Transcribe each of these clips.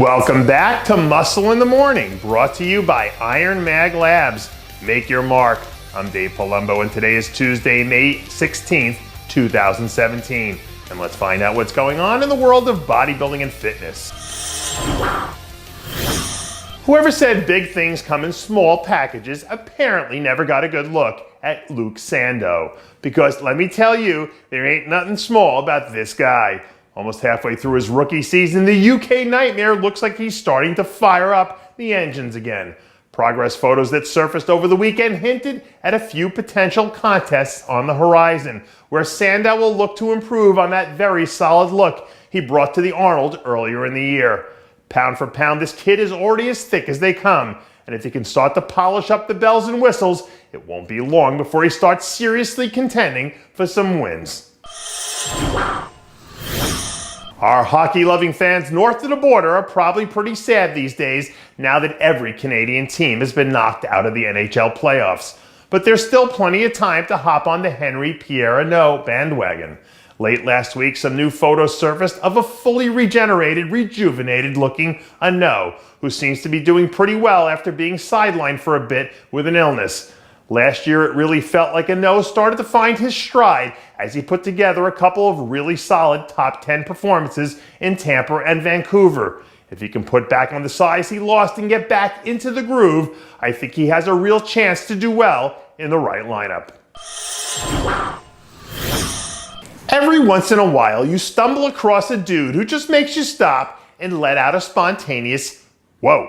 Welcome back to Muscle in the Morning, brought to you by IronMag Labs. Make your mark. I'm Dave Palumbo, and today is Tuesday, May 16th, 2017. And let's find out what's going on in the world of bodybuilding and fitness. Whoever said big things come in small packages apparently never got a good look at Lucic Sando. Because let me tell you, there ain't nothing small about this guy. Almost halfway through his rookie season, the UK Nightmare looks like he's starting to fire up the engines again. Progress photos that surfaced over the weekend hinted at a few potential contests on the horizon, where Sandoe will look to improve on that very solid look he brought to the Arnold earlier in the year. Pound for pound, this kid is already as thick as they come, and if he can start to polish up the bells and whistles, it won't be long before he starts seriously contending for some wins. Our hockey-loving fans north of the border are probably pretty sad these days now that every Canadian team has been knocked out of the NHL playoffs. But there's still plenty of time to hop on the Henri, Pierre bandwagon. Late last week, some new photos surfaced of a fully regenerated, rejuvenated-looking Sandoe, who seems to be doing pretty well after being sidelined for a bit with an illness. Last year, it really felt like Sandoe started to find his stride as he put together a couple of really solid top 10 performances in Tampa and Vancouver. If he can put back on the size he lost and get back into the groove, I think he has a real chance to do well in the right lineup. Every once in a while, you stumble across a dude who just makes you stop and let out a spontaneous, whoa.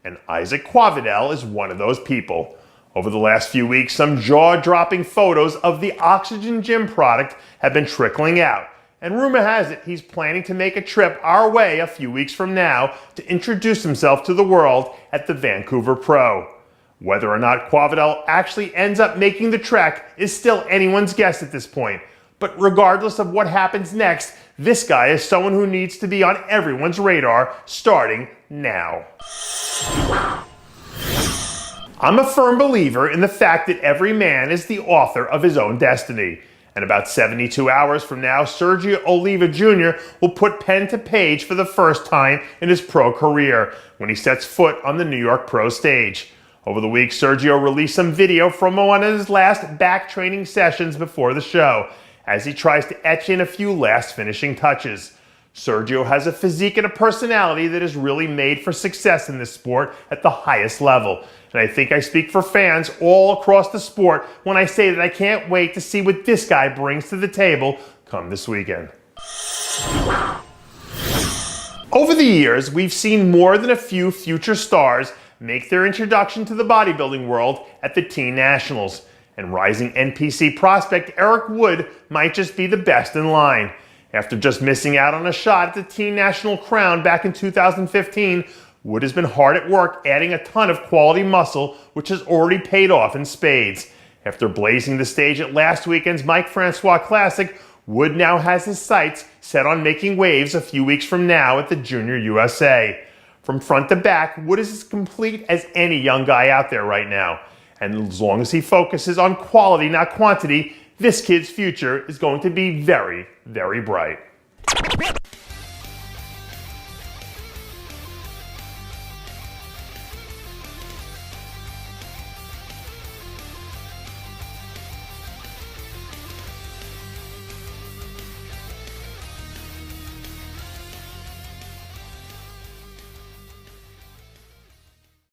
And Qavidel is one of those people. Over the last few weeks, some jaw-dropping photos of the Oxygen Gym product have been trickling out. And rumor has it he's planning to make a trip our way a few weeks from now to introduce himself to the world at the Vancouver Pro. Whether or not Qavidel actually ends up making the trek is still anyone's guess at this point. But regardless of what happens next, this guy is someone who needs to be on everyone's radar starting now. I'm a firm believer in the fact that every man is the author of his own destiny. And about 72 hours from now, Sergio Oliva Jr. will put pen to page for the first time in his pro career when he sets foot on the New York Pro stage. Over the week, Sergio released some video from one of his last back training sessions before the show, as he tries to etch in a few last finishing touches. Sergio has a physique and a personality that is really made for success in this sport at the highest level. And I think I speak for fans all across the sport when I say that I can't wait to see what this guy brings to the table come this weekend. Over the years, we've seen more than a few future stars make their introduction to the bodybuilding world at the Teen Nationals. And rising NPC prospect Eric Wood might just be the best in line. After just missing out on a shot at the Teen National crown back in 2015, Wood has been hard at work adding a ton of quality muscle, which has already paid off in spades. After blazing the stage at last weekend's Mike Francois Classic, Wood now has his sights set on making waves a few weeks from now at the Junior USA. From front to back, Wood is as complete as any young guy out there right now. And as long as he focuses on quality, not quantity, this kid's future is going to be very, very bright.